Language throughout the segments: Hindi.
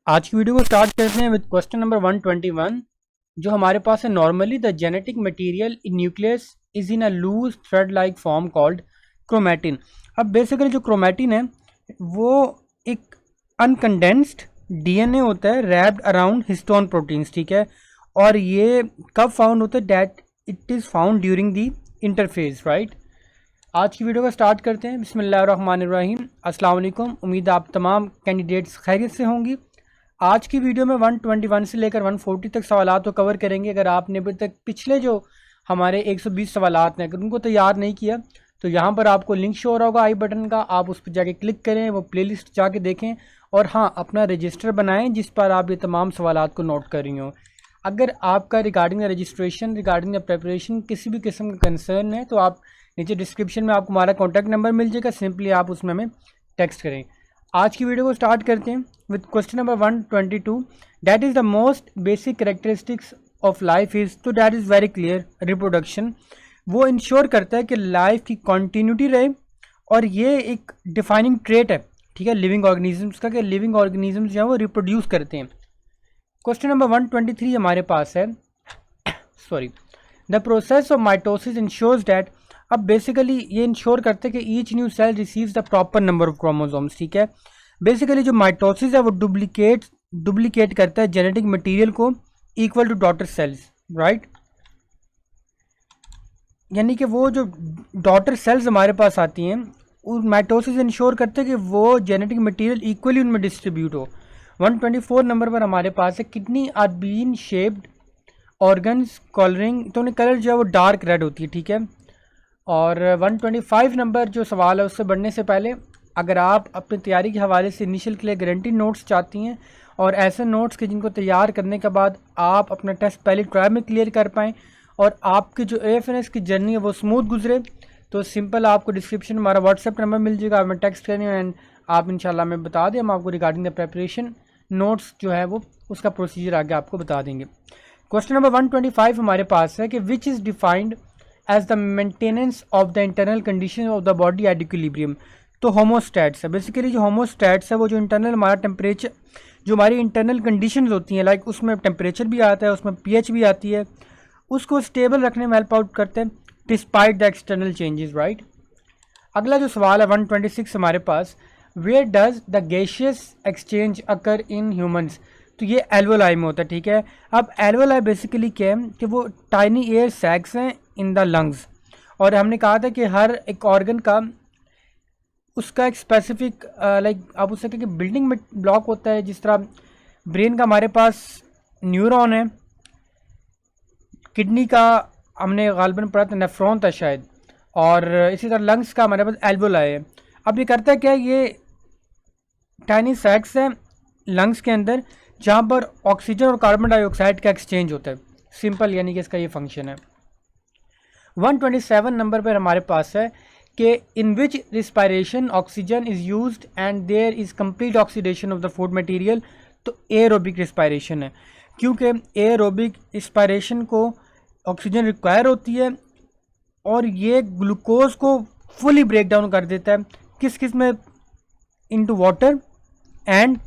आज की वीडियो को स्टार्ट करते हैं विद क्वेश्चन नंबर 121 जो हमारे पास है। Normally the genetic material in nucleus is in a loose thread like form called chromatin. अब बेसिकली जो क्रोमैटिन है वो एक अनकंडेंस्ड डीएनए होता है रैप्ड अराउंड हिस्टोन प्रोटीन्स, ठीक है। और ये कब फाउंड होता है? That it is found during the interphase, right. आज की वीडियो को स्टार्ट करते हैं। बिस्मिल्लाहिर्रहमानिर्रहीम। अस्सलाम वालेकुम। उम्मीद आप तमाम कैंडिडेट्स खैरियत से होंगी। आज की वीडियो में 121 से लेकर 140 तक सवालात को कवर करेंगे। अगर आपने अभी तक पिछले जो हमारे 120 सवालात हैं अगर उनको तैयार नहीं किया तो यहाँ पर आपको लिंक शो हो रहा होगा आई बटन का, आप उस पर जाके क्लिक करें, वो प्लेलिस्ट जाके देखें और हाँ अपना रजिस्टर बनाएं जिस पर आप ये तमाम सवालात को नोट कर रही हो। अगर आपका regarding the registration, regarding the preparation किसी भी किस्म का कंसर्न है तो आप नीचे डिस्क्रिप्शन में आपको हमारा कॉन्टैक्ट नंबर मिल जाएगा, सिंपली आप उसमें हमें टेक्स्ट करें। आज की वीडियो को स्टार्ट करते हैं with question number 122। That is the most basic characteristics of life is, तो that is very clear, reproduction. वो इंश्योर करता है कि लाइफ की कॉन्टीन्यूटी रहे और ये एक डिफाइनिंग ट्रेट है, ठीक है, लिविंग ऑर्गेनिजम्स का, कि लिविंग ऑर्गेनिजम्स जो है वो रिप्रोड्यूस करते हैं। क्वेश्चन नंबर 123 हमारे पास है sorry the process of mitosis ensures that. अब बेसिकली ये इंश्योर करते हैं कि each new cell receives the proper number of chromosomes, ठीक है। बेसिकली जो माइटोसिस है वो डुप्लीकेट करता है जेनेटिक मटेरियल को equal to daughter cells, right. यानी कि वो जो डॉटर सेल्स हमारे पास आती हैं उस माइटोसिस इंश्योर करते हैं कि वो जेनेटिक मटेरियल इक्वली उनमें डिस्ट्रीब्यूट हो। 124 नंबर पर हमारे पास है kidney are bean shaped organs colouring, तो उन्हें कलर जो है वो डार्क रेड होती है, ठीक है। और 125 नंबर जो सवाल है उससे बढ़ने से पहले अगर आप अपनी तैयारी के हवाले से इनिशियल के लिए गारंटी नोट्स चाहती हैं और ऐसे नोट्स के जिनको तैयार करने के बाद आप अपना टेस्ट पहले ट्राई में क्लियर कर पाएँ और आपकी जो AFNS की जर्नी है वो स्मूथ गुजरे, तो सिंपल आपको डिस्क्रिप्शन में हमारा व्हाट्सएप नंबर मिल जाएगा, आप हमें टेक्स्ट करें एंड आप इंशाल्लाह हमें बता दें, हम आपको रिगार्डिंग द प्रेपरेशन नोट्स जो है वो उसका प्रोसीजर आगे आपको बता देंगे। क्वेश्चन नंबर 125 हमारे पास है कि which is defined as the maintenance of the internal condition of the body at equilibrium. तो होमोस्टैट्स है। बेसिकली जो होमोस्टैट्स है वो जो इंटरनल हमारा टेम्परेचर, जो हमारी इंटरनल कंडीशंस होती हैं, लाइक उसमें टेम्परेचर भी आता है, उसमें pH भी आती है, उसको स्टेबल रखने में हेल्प आउट करते हैं despite the external changes, right. अगला जो सवाल है 126 हमारे पास, where does the gaseous exchange occur in humans. तो ये एल्वोलाई में होता है, ठीक है। अब एल्वोलाई बेसिकली क्या है कि वो टाइनी एयर सैक्स हैं इन द लंग्स, और हमने कहा था कि हर एक ऑर्गन का उसका एक स्पेसिफिक लाइक आप उससे कहें कि बिल्डिंग में ब्लॉक होता है। जिस तरह ब्रेन का हमारे पास न्यूरॉन है, किडनी का हमने गालिबन पढ़ा था नेफ्रॉन था शायद, और इसी तरह लंग्स का हमारे पास एल्वोलाई है। अब ये करता है क्या, ये टाइनी सैक्स है लंग्स के अंदर जहाँ पर ऑक्सीजन और कार्बन डाइऑक्साइड का एक्सचेंज होता है, सिंपल, यानी कि इसका ये फंक्शन है। 127 नंबर पर हमारे पास है कि in which respiration oxygen is used and there is complete oxidation of the food material. तो एरोबिक रिस्पायरेशन है, क्योंकि एरोबिक रिस्पायरेशन को ऑक्सीजन रिक्वायर होती है और ये ग्लूकोज को फुली ब्रेक डाउन कर देता है किस किस में, into water and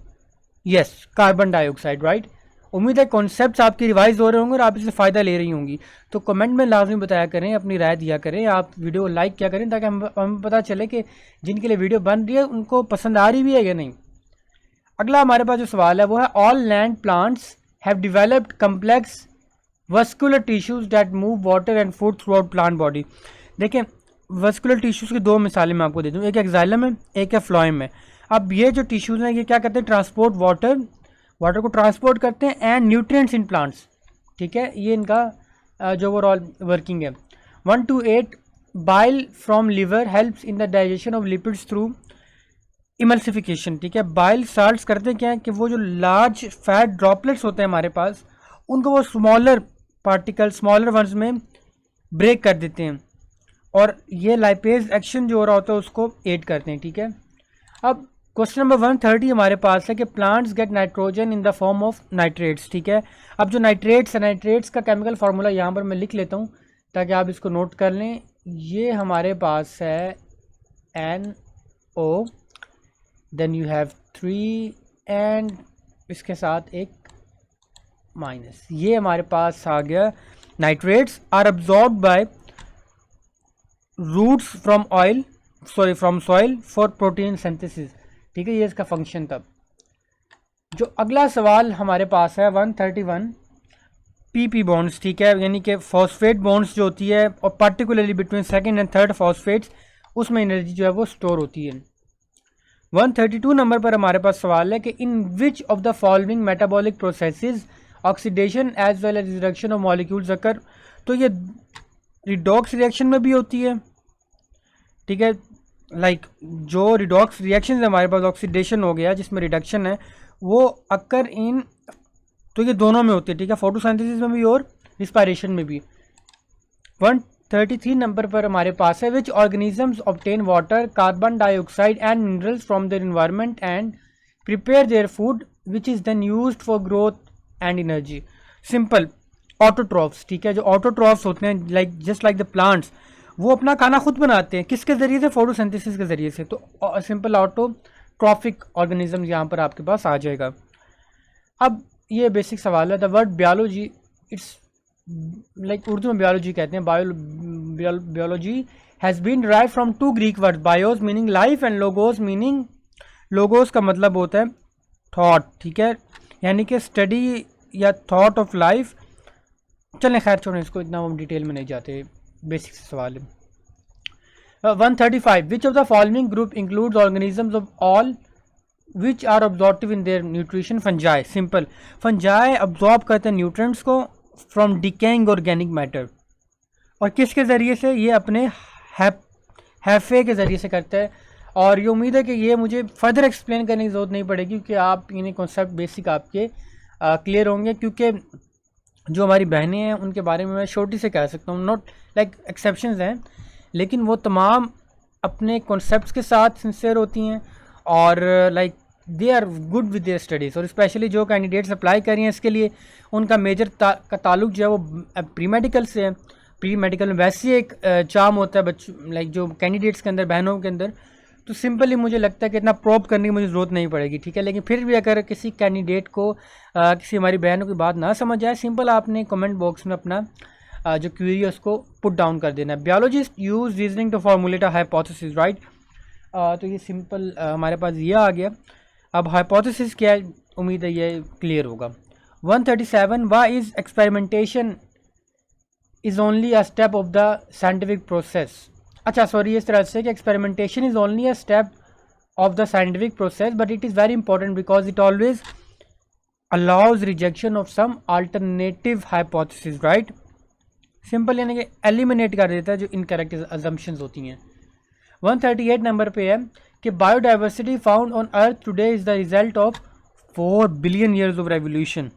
yes carbon dioxide, right. उम्मीद है कॉन्सेप्ट्स आपके रिवाइज हो रहे होंगे और आप इससे फ़ायदा ले रही होंगी। तो कमेंट में लाजमी बताया करें, अपनी राय दिया करें, आप वीडियो लाइक किया करें ताकि हमें पता चले कि जिनके लिए वीडियो बन रही है उनको पसंद आ रही भी है या नहीं। अगला हमारे पास जो सवाल है वो है all land plants have developed complex vascular tissues that move water and food through out plant body. देखें वस्कुलर टिश्यूज़ की दो मिसालें मैं आपको दे दूँ, एक एक्साइलम है, एक है फ्लोएम है। अब ये जो टिश्यूज़ हैं ये क्या करते हैं, ट्रांसपोर्ट वाटर को ट्रांसपोर्ट करते हैं एंड न्यूट्रिएंट्स इन प्लांट्स, ठीक है। ये इनका जो ओवरऑल वर्किंग है। 128 bile from liver helps in the digestion of lipids through emulsification, ठीक है। बाइल साल्ट्स करते क्या है कि वो जो लार्ज फैट ड्रॉपलेट्स होते हैं हमारे पास उनको वो स्मॉलर पार्टिकल, स्मॉलर वंस में ब्रेक कर देते हैं और ये लाइपेज एक्शन जो हो रहा होता है उसको एड करते हैं, ठीक है। अब क्वेश्चन नंबर 130 हमारे पास है कि plants get nitrogen in the form of nitrates, ठीक है। अब जो नाइट्रेट्स है, नाइट्रेट्स का केमिकल फार्मूला यहाँ पर मैं लिख लेता हूँ ताकि आप इसको नोट कर लें। ये हमारे पास है NO, then you have 3 and इसके साथ एक माइनस, ये हमारे पास आ गया। Nitrates are absorb by roots from oil, sorry from soil for protein synthesis. ठीक है, ये इसका फंक्शन था। जो अगला सवाल हमारे पास है 131 पीपी बॉन्ड्स। ठीक है, यानी कि फॉस्फेट बॉन्ड्स जो होती है और particularly between second and third phosphates, उसमें एनर्जी जो है वो स्टोर होती है। 132 नंबर पर हमारे पास सवाल है कि in which of the following metabolic processes oxidation as well as reduction of molecules occur. तो ये रिडॉक्स रिएक्शन में भी होती है। ठीक है, लाइक जो रिडॉक्स रिएक्शन है हमारे पास, ऑक्सीडेशन हो गया जिसमें रिडक्शन है, वो अकर इन, तो ये दोनों में होती है। ठीक है, फोटोसिंथेसिस में भी और रिस्पायरेशन में भी। 133 नंबर पर हमारे पास है which organisms obtain water, carbon dioxide and minerals from their environment and prepare their food which is then used for growth and energy. Simple, autotrophs. ठीक है, जो ऑटोट्रॉफ्स होते हैं like just like the plants, वो अपना खाना खुद बनाते हैं। किसके ज़रिए से? फोटोसिंथेसिस के ज़रिए से। तो सिंपल ऑटोट्रॉफिक ऑर्गेनिज्म यहाँ पर आपके पास आ जाएगा। अब ये बेसिक सवाल है। The word biology, it's like Urdu में बायोलॉजी कहते हैं, biology has been derive from to Greek word, bios meaning life and logos meaning, logos का मतलब होता है थॉट। ठीक है, यानी कि स्टडी या थॉट ऑफ लाइफ। चलें खैर छोड़ें इसको, इतना हम डिटेल में नहीं जाते, बेसिक सवाल है। 135 which of the following group includes organisms of all which are absorptive in their nutrition. Fungi. Simple, fungi absorb करते हैं न्यूट्रिएंट्स को फ्रॉम डिकेइंग ऑर्गेनिक मैटर। और किसके ज़रिए से? ये अपने हैफे के ज़रिए से करते हैं। और ये उम्मीद है कि ये मुझे फर्दर एक्सप्लेन करने की ज़रूरत नहीं पड़ेगी, क्योंकि आप इन्हें कॉन्सेप्ट बेसिक आपके क्लियर होंगे। क्योंकि जो हमारी बहनें हैं उनके बारे में मैं छोटी से कह सकता हूँ, नॉट लाइक एक्सेप्शंस हैं, लेकिन वो तमाम अपने कॉन्सेप्ट्स के साथ सिंसियर होती हैं और like they are good with their studies. और स्पेशली जो कैंडिडेट्स अप्लाई कर रही हैं इसके लिए, उनका मेजर का ताल्लुक जो है वो प्री मेडिकल से है। प्री मेडिकल में वैसे एक चार्म होता है बच्चों, लाइक जो कैंडिडेट्स के अंदर, बहनों के अंदर। तो सिंपली मुझे लगता है कि इतना प्रोब करने की मुझे ज़रूरत नहीं पड़ेगी। ठीक है, लेकिन फिर भी अगर किसी कैंडिडेट को किसी हमारी बहनों की बात ना समझ आए, सिंपल आपने कमेंट बॉक्स में अपना जो क्वेरी है उसको पुट डाउन कर देना है। Biologist use reasoning to formulate a hypothesis, right. तो ये सिंपल हमारे पास ये आ गया। अब हाइपोथेसिस क्या है, उम्मीद है ये क्लियर होगा। 137 why is experimentation is only a step of the scientific process. अच्छा सॉरी, इस तरह से कि experimentation is only a step of the scientific process but it is very important because it always allows rejection of some alternative hypothesis, right. Simple यानी कि एलिमिनेट कर देता है जो इनकरेक्ट अजम्पशंस होती हैं। 138 नंबर पे है कि biodiversity found on earth today is the result of 4 billion years of revolution,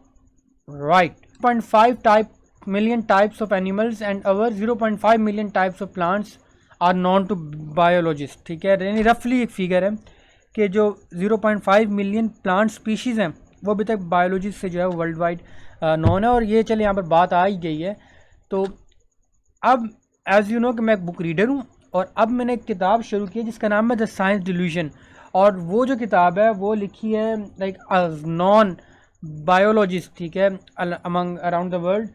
right. 0.5 million types of animals and over 0.5 million types of plants are known to biologists। ठीक है, यानी रफली एक फिगर है कि जो 0.5 मिलियन प्लांट स्पीशीज़ हैं वो अभी तक बायोलॉजिस्ट से जो है वर्ल्ड वाइड नॉन है। और ये चले यहाँ पर बात आ ही गई है, तो अब एज़ यू नो कि मैं एक बुक रीडर हूँ और अब मैंने एक किताब शुरू की है जिसका नाम है द साइंस डिल्यूजन। और वो जो किताब है वो लिखी है लाइक नॉन बायोलॉजिस्ट, ठीक है, among around the world,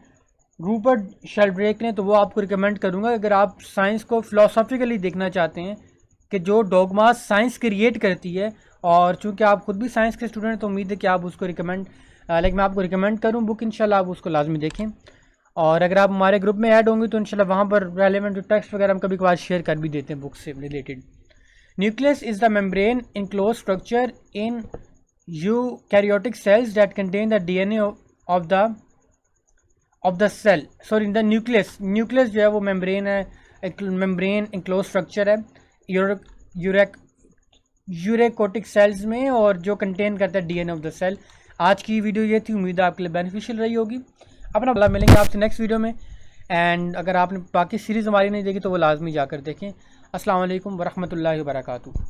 Rupert Sheldrake ने। तो वो आपको रिकमेंड करूँगा अगर आप साइंस को फ़िलोसॉफिकली देखना चाहते हैं कि जो डॉगमास साइंस क्रिएट करती है। और चूँकि आप खुद भी साइंस के स्टूडेंट हैं तो उम्मीद है कि आप उसको रिकमेंड मैं आपको रिकमेंड करूँ बुक, इंशाल्लाह आप उसको लाजमी देखें। और अगर आप हमारे ग्रुप में ऐड होंगे तो इंशाल्लाह वहाँ पर रेलेवेंट जो टेक्स्ट वगैरह हम कभी कभार शेयर कर भी देते हैं बुक से related. Nucleus is the membrane enclose structure in eukaryotic cells that contain the DNA of the cell. Sorry, the nucleus जो है वो मेम्ब्रेन है, एक मेम्ब्रेन इनक्लोज स्ट्रक्चर है यूरेकोटिक सेल्स में, और जो कंटेन करता है DNA ऑफ द सेल। आज की वीडियो ये थी, उम्मीद है आपके लिए बेनिफिशियल रही होगी। अपना भला, मिलेंगे आपसे नेक्स्ट वीडियो में। एंड अगर आपने बाकी सीरीज़ हमारी नहीं देखी तो वो लाजमी जाकर देखें। अस्सलाम वालेकुम वरहमतुल्लाहि वबरकातुहू।